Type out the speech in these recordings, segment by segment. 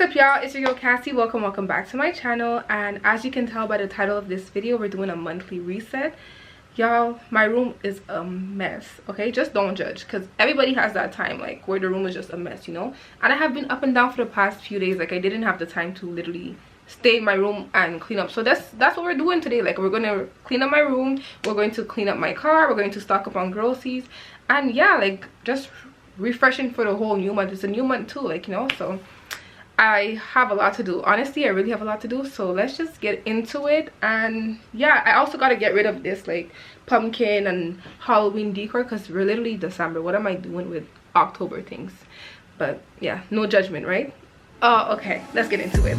What's up, y'all? It's your girl Cassie. Welcome back to my channel. And as you can tell by the title of this video, we're doing a monthly reset. Y'all, my room is a mess. Okay, just don't judge, because everybody has that time like where the room is just a mess, you know. And I have been up and down for the past few days. Like, I didn't have the time to literally stay in my room and clean up. So that's what we're doing today. Like, we're gonna clean up my room, we're going to clean up my car, we're going to stock up on groceries, and yeah, like, just refreshing for the whole new month. It's a new month too, like, you know. So I have a lot to do. Honestly, I really have a lot to do. So let's just get into it. And yeah, I also got to get rid of this like pumpkin and Halloween decor, because we're literally December. What am I doing with October things? But yeah, no judgment, right? Okay, let's get into it.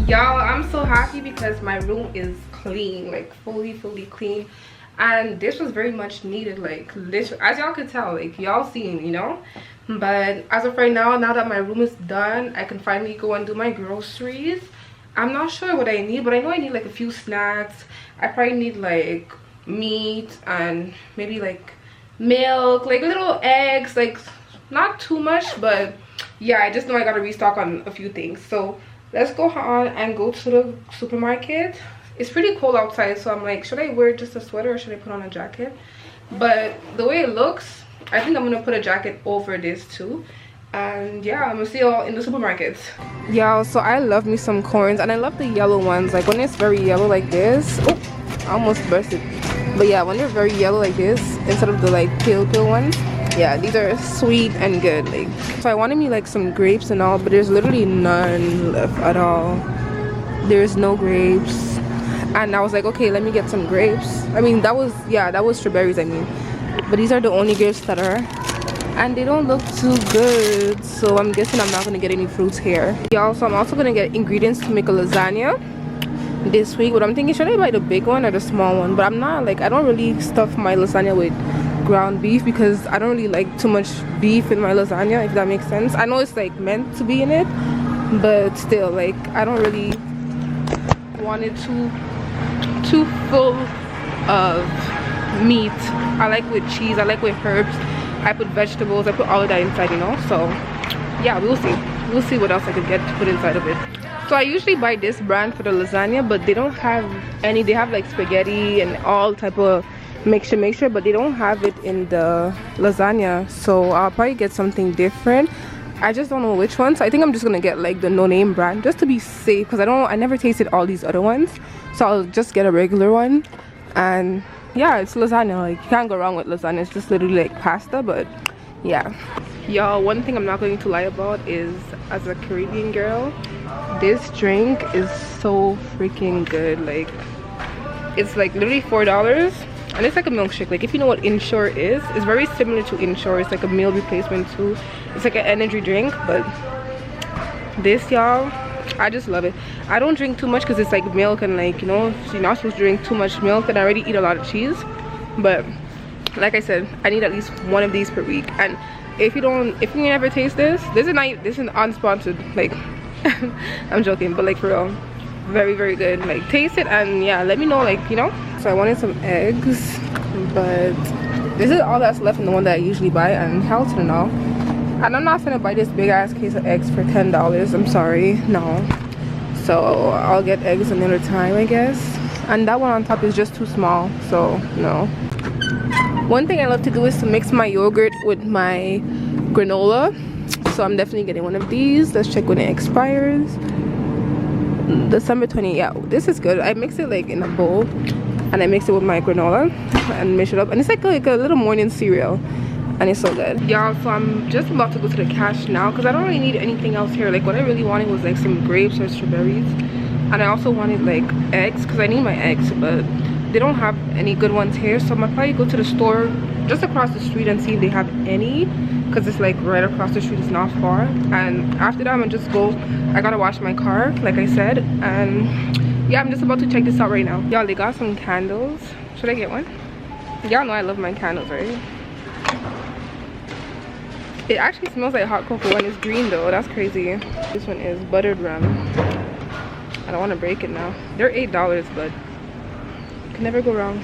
Y'all, I'm so happy because my room is clean, like fully clean, and this was very much needed. Like, literally, as y'all could tell, like, y'all seen, you know. But as of right now that my room is done, I can finally go and do my groceries. I'm not sure what I need, but I know I need like a few snacks. I probably need like meat and maybe like milk, like little eggs, like not too much, but yeah, I just know I gotta restock on a few things. So let's go on and go to the supermarket. It's pretty cold outside, so I'm like, should I wear just a sweater or should I put on a jacket? But the way it looks, I think I'm gonna put a jacket over this too. And yeah, I'm gonna see y'all in the supermarkets. Y'all, so I love me some corns, and I love the yellow ones. Like when it's very yellow like this. Oh, I almost burst it. But yeah, when they're very yellow like this instead of the like pale ones, yeah, these are sweet and good. Like, so I wanted me like some grapes and all, but there's literally none left at all. There's no grapes, and I was like, okay, let me get some grapes. I mean, that was strawberries, I mean, but these are the only grapes that are, and they don't look too good, so I'm guessing I'm not gonna get any fruits here. Y'all, so I'm also gonna get ingredients to make a lasagna this week, but I'm thinking, should I buy the big one or the small one? But I'm not, like, I don't really stuff my lasagna with ground beef because I don't really like too much beef in my lasagna, if that makes sense. I know it's like meant to be in it, but still, like, I don't really want it too full of meat. I like with cheese, I like with herbs, I put vegetables, I put all of that inside, you know. So yeah, we'll see what else I could get to put inside of it. So I usually buy this brand for the lasagna, but they don't have any. They have like spaghetti and all type of mixture, but they don't have it in the lasagna, so I'll probably get something different. I just don't know which one, so I think I'm just gonna get like the no-name brand just to be safe, because I never tasted all these other ones, so I'll just get a regular one. And yeah, it's lasagna. Like, you can't go wrong with lasagna. It's just literally like pasta. But yeah, y'all, one thing I'm not going to lie about is, as a Caribbean girl, This drink is so freaking good. Like, it's like literally $4, and it's like a milkshake. Like, if you know what Ensure is, it's very similar to Ensure. It's like a meal replacement too. It's like an energy drink, but this, y'all, I just love it. I don't drink too much because it's like milk, and like, you know, you're not supposed to drink too much milk, and I already eat a lot of cheese. But like I said, I need at least one of these per week. And if you never taste this is unsponsored, like I'm joking, but like for real, very, very good. Like, taste it and yeah, let me know, like, you know. So I wanted some eggs, but this is all that's left in the one that I usually buy, and Helton and all. And I'm not gonna buy this big ass case of eggs for $10. I'm sorry, no. So I'll get eggs another time, I guess. And that one on top is just too small, so no. One thing I love to do is to mix my yogurt with my granola. So I'm definitely getting one of these. Let's check when it expires. December 20. Yeah, this is good. I mix it like in a bowl, and I mix it with my granola and mix it up, and it's like a little morning cereal, and it's so good, y'all. So I'm just about to go to the cash now because I don't really need anything else here. Like, what I really wanted was like some grapes or strawberries, and I also wanted like eggs because I need my eggs, but they don't have any good ones here. So I'm gonna probably go to the store just across the street and see if they have any, because it's like right across the street. It's not far. And after that, I'm gonna just go. I gotta wash my car, like I said. And yeah, I'm just about to check this out right now, y'all. They got some candles. Should I get one? Y'all know I love my candles, right? It actually smells like hot cocoa when it's green though. That's crazy. This one is buttered rum. I don't want to break it now. They're $8, but you can never go wrong.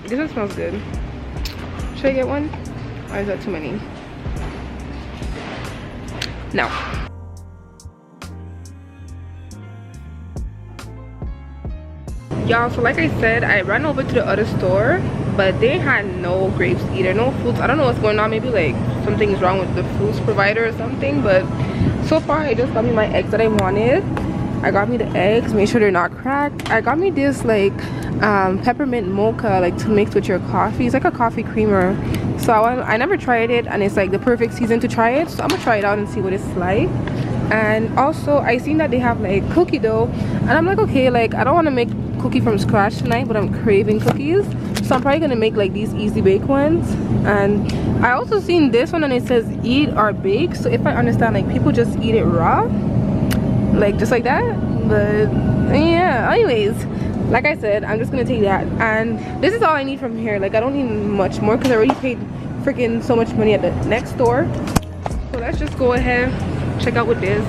This one smells good. Should I get one? Or is that too many? No. Y'all, so like I said, I ran over to the other store, but they had no grapes either, no fruits. I don't know what's going on. Maybe like something's wrong with the fruits provider or something, but so far I just got me my eggs that I wanted. I got me the eggs, make sure they're not cracked. I got me this like peppermint mocha, like to mix with your coffee. It's like a coffee creamer. So I never tried it, and it's like the perfect season to try it. So I'm gonna try it out and see what it's like. And also I seen that they have like cookie dough, and I'm like, okay, like I don't want to make cookie from scratch tonight, but I'm craving cookies, so I'm probably gonna make like these easy bake ones. And I also seen this one, and it says eat or bake. So if I understand, like people just eat it raw, like just like that. But yeah, anyways, like I said, I'm just gonna take that, and this is all I need from here. Like I don't need much more because I already paid freaking so much money at the next store. So let's just go ahead, check out what this.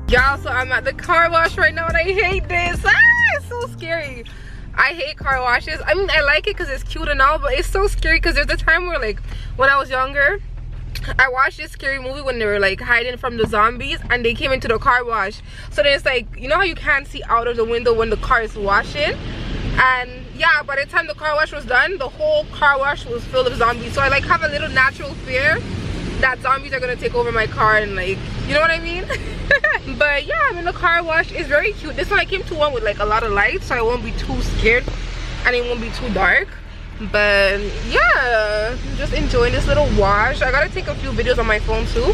Y'all, so I'm at the car wash right now, and I hate this. It's so scary. I hate car washes. I mean, I like it because it's cute and all, but it's so scary because there's a time where, like, when I was younger, I watched this scary movie when they were like hiding from the zombies, and they came into the car wash. So then it's like, you know how you can't see out of the window when the car is washing? And yeah, by the time the car wash was done, the whole car wash was filled with zombies. So I like have a little natural fear that zombies are gonna take over my car, and like, you know what I mean? But yeah, I'm in the car wash. It's very cute. This one I came to one with like a lot of lights, so I won't be too scared and it won't be too dark. But yeah, I'm just enjoying this little wash. I gotta take a few videos on my phone too,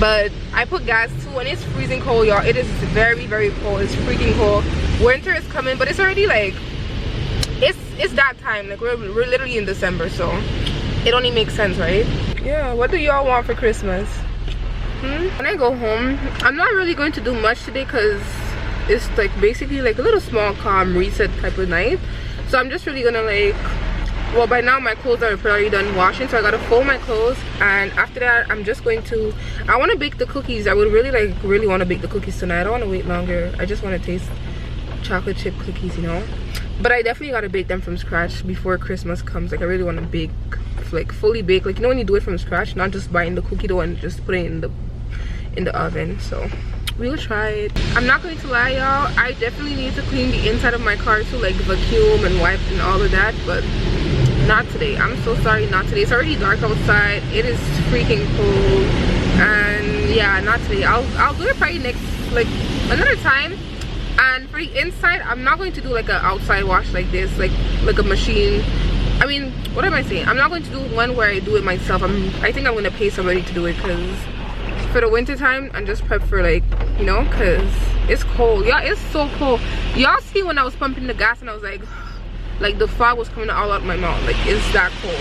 but I put gas too, and it's freezing cold, y'all. It is very, very cold. It's freaking cold. Winter is coming, but it's already like it's that time. Like we're literally in December, so it only makes sense, right? Yeah, what do y'all want for Christmas? When I go home, I'm not really going to do much today because it's like basically like a little small calm reset type of night. So I'm just really gonna like, well, by now my clothes are probably done washing, so I gotta fold my clothes, and after that I'm just going to, I want to bake the cookies. I would really want to bake the cookies tonight. I don't want to wait longer. I just want to taste chocolate chip cookies, you know. But I definitely gotta bake them from scratch before Christmas comes. Like I really want to bake, like fully bake, like you know when you do it from scratch, not just buying the cookie dough and just putting it in the oven. So we'll try it. I'm not going to lie, y'all, I definitely need to clean the inside of my car too, like vacuum and wipe and all of that, but not today. I'm so sorry, not today. It's already dark outside. It is freaking cold, and yeah, not today. I'll do it probably next, like another time. And for the inside, I'm not going to do like an outside wash like this, like a machine. I mean, what am I saying? I'm not going to do one where I do it myself. I think I'm gonna pay somebody to do it, because for the winter time I'm just prep for, like, you know, because it's cold. Yeah, it's so cold. Y'all see when I was pumping the gas and I was like the fog was coming all out my mouth. Like, it's that cold.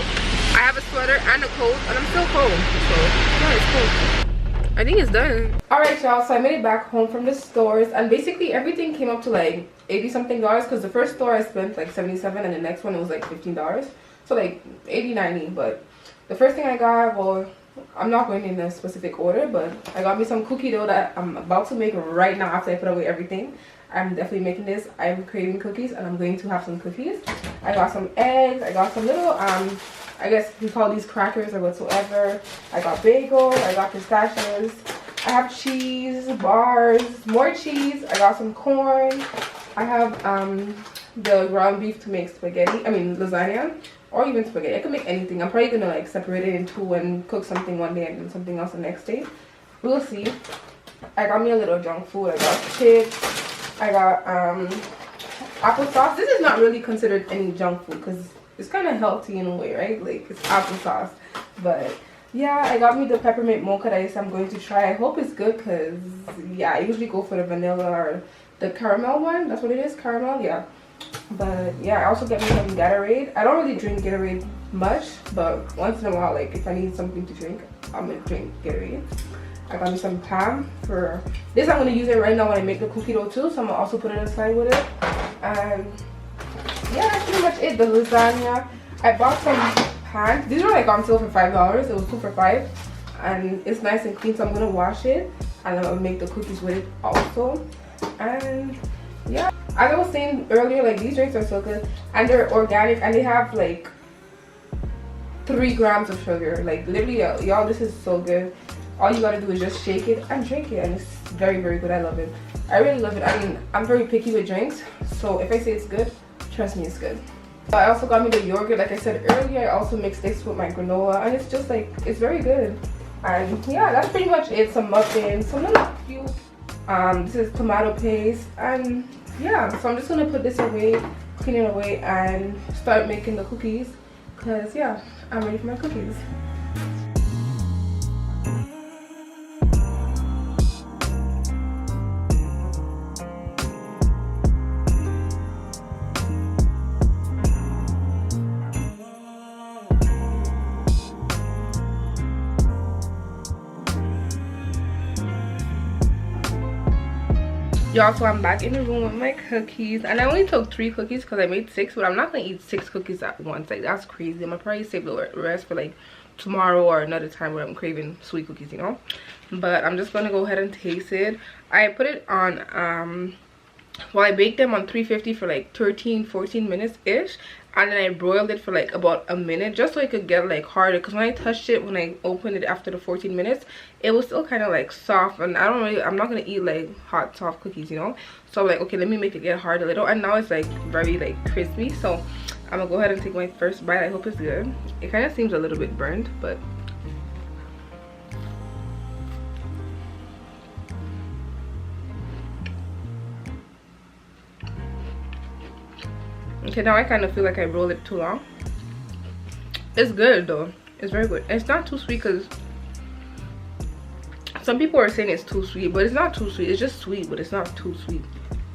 I have a sweater and a coat and I'm still cold. So yeah, it's cold. I think it's done. Alright y'all, so I made it back home from the stores, and basically everything came up to like 80 something dollars, because the first store I spent like 77 and the next one it was like $15. So like 80, 90. But the first thing I got, well, I'm not going in a specific order, but I got me some cookie dough that I'm about to make right now after I put away everything. I'm definitely making this. I'm craving cookies and I'm going to have some cookies. I got some eggs. I got some little I guess we call these crackers or whatsoever. I got bagel. I got pistachios. I have cheese, bars, more cheese. I got some corn. I have the ground beef to make spaghetti. I mean lasagna, or even spaghetti. I can make anything. I'm probably gonna like separate it in two and cook something one day and then something else the next day. We'll see. I got me a little junk food. I got chips. I got applesauce. This is not really considered any junk food because it's kind of healthy in a way, right? Like, it's applesauce. But yeah, I got me the peppermint mocha that I'm going to try. I hope it's good, because yeah, I usually go for the vanilla or the caramel one. That's what it is, caramel. Yeah. But yeah, I also get me some Gatorade. I don't really drink Gatorade much, but once in a while, like if I need something to drink, I'm gonna drink Gatorade. I got me some Pam for this. I'm gonna use it right now when I make the cookie dough too, so I'm gonna also put it aside with it. And yeah, that's pretty much it. The lasagna, I bought some pans. These were like on sale for $5. It was 2 for $5, and it's nice and clean, so I'm gonna wash it and I'm gonna make the cookies with it also. And yeah, as I was saying earlier, like, these drinks are so good and they're organic and they have like 3 grams of sugar. Like, literally, y'all, this is so good. All you gotta do is just shake it and drink it, and it's very, very good. I love it. I really love it. I mean, I'm very picky with drinks, so if I say it's good, trust me, it's good. I also got me the yogurt. Like I said earlier, I also mixed this with my granola, and it's just like, it's very good. And yeah, that's pretty much it. Some muffins, some little cute this is tomato paste, and yeah, so I'm just gonna put this away, clean it away, and start making the cookies, because yeah, I'm ready for my cookies. Y'all, so I'm back in the room with my cookies, and I only took 3 cookies because I made 6, but I'm not gonna eat 6 cookies at once. Like, that's crazy. I'm gonna probably save the rest for like tomorrow or another time where I'm craving sweet cookies, you know. But I'm just gonna go ahead and taste it. I put it on well, I baked them on 350 for like 13-14 minutes ish, and then I broiled it for like about a minute just so it could get like harder, because when I touched it, when I opened it after the 14 minutes, it was still kind of like soft, and I'm not gonna eat like hot soft cookies, you know. So I'm like, okay, let me make it get hard a little, and now it's like very like crispy. So I'm gonna go ahead and take my first bite. I hope it's good. It kind of seems a little bit burnt, but okay, now I kind of feel like I rolled it too long. It's good though. It's very good. It's not too sweet, because some people are saying it's too sweet, but it's not too sweet. It's just sweet, but it's not too sweet,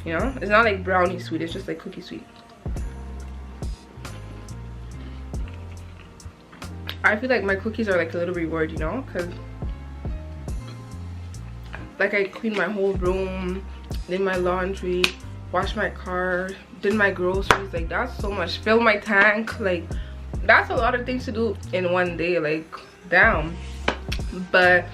you know. It's not like brownie sweet. It's just like cookie sweet. I feel like my cookies are like a little reward, you know, because like I cleaned my whole room, did my laundry, washed my car, did my groceries. Like, that's so much. Fill my tank. Like, that's a lot of things to do in one day. Like, damn. But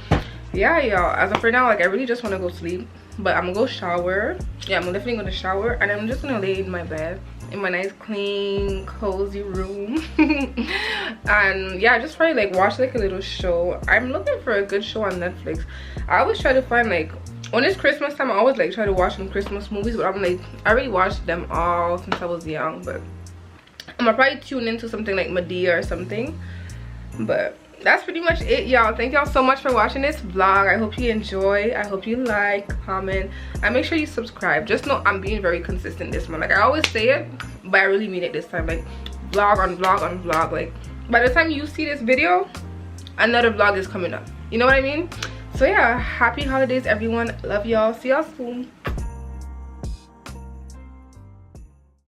yeah, y'all, as of right now, like, I really just want to go sleep, but I'm gonna go shower. Yeah, I'm definitely gonna shower, and I'm just gonna lay in my bed in my nice clean cozy room and yeah, just probably like watch like a little show. I'm looking for a good show on Netflix. I always try to find, like, when it's Christmas time, I always like try to watch some Christmas movies, but I'm like, I already watched them all since I was young. But I'm gonna probably tune into something like Medea or something. But that's pretty much it, y'all. Thank y'all so much for watching this vlog. I hope you enjoy. I hope you like, comment, and make sure you subscribe. Just know I'm being very consistent this month. Like, I always say it, but I really mean it this time. Like, vlog on vlog on vlog. Like, by the time you see this video, another vlog is coming up. You know what I mean? So yeah, happy holidays everyone. Love y'all. See y'all soon.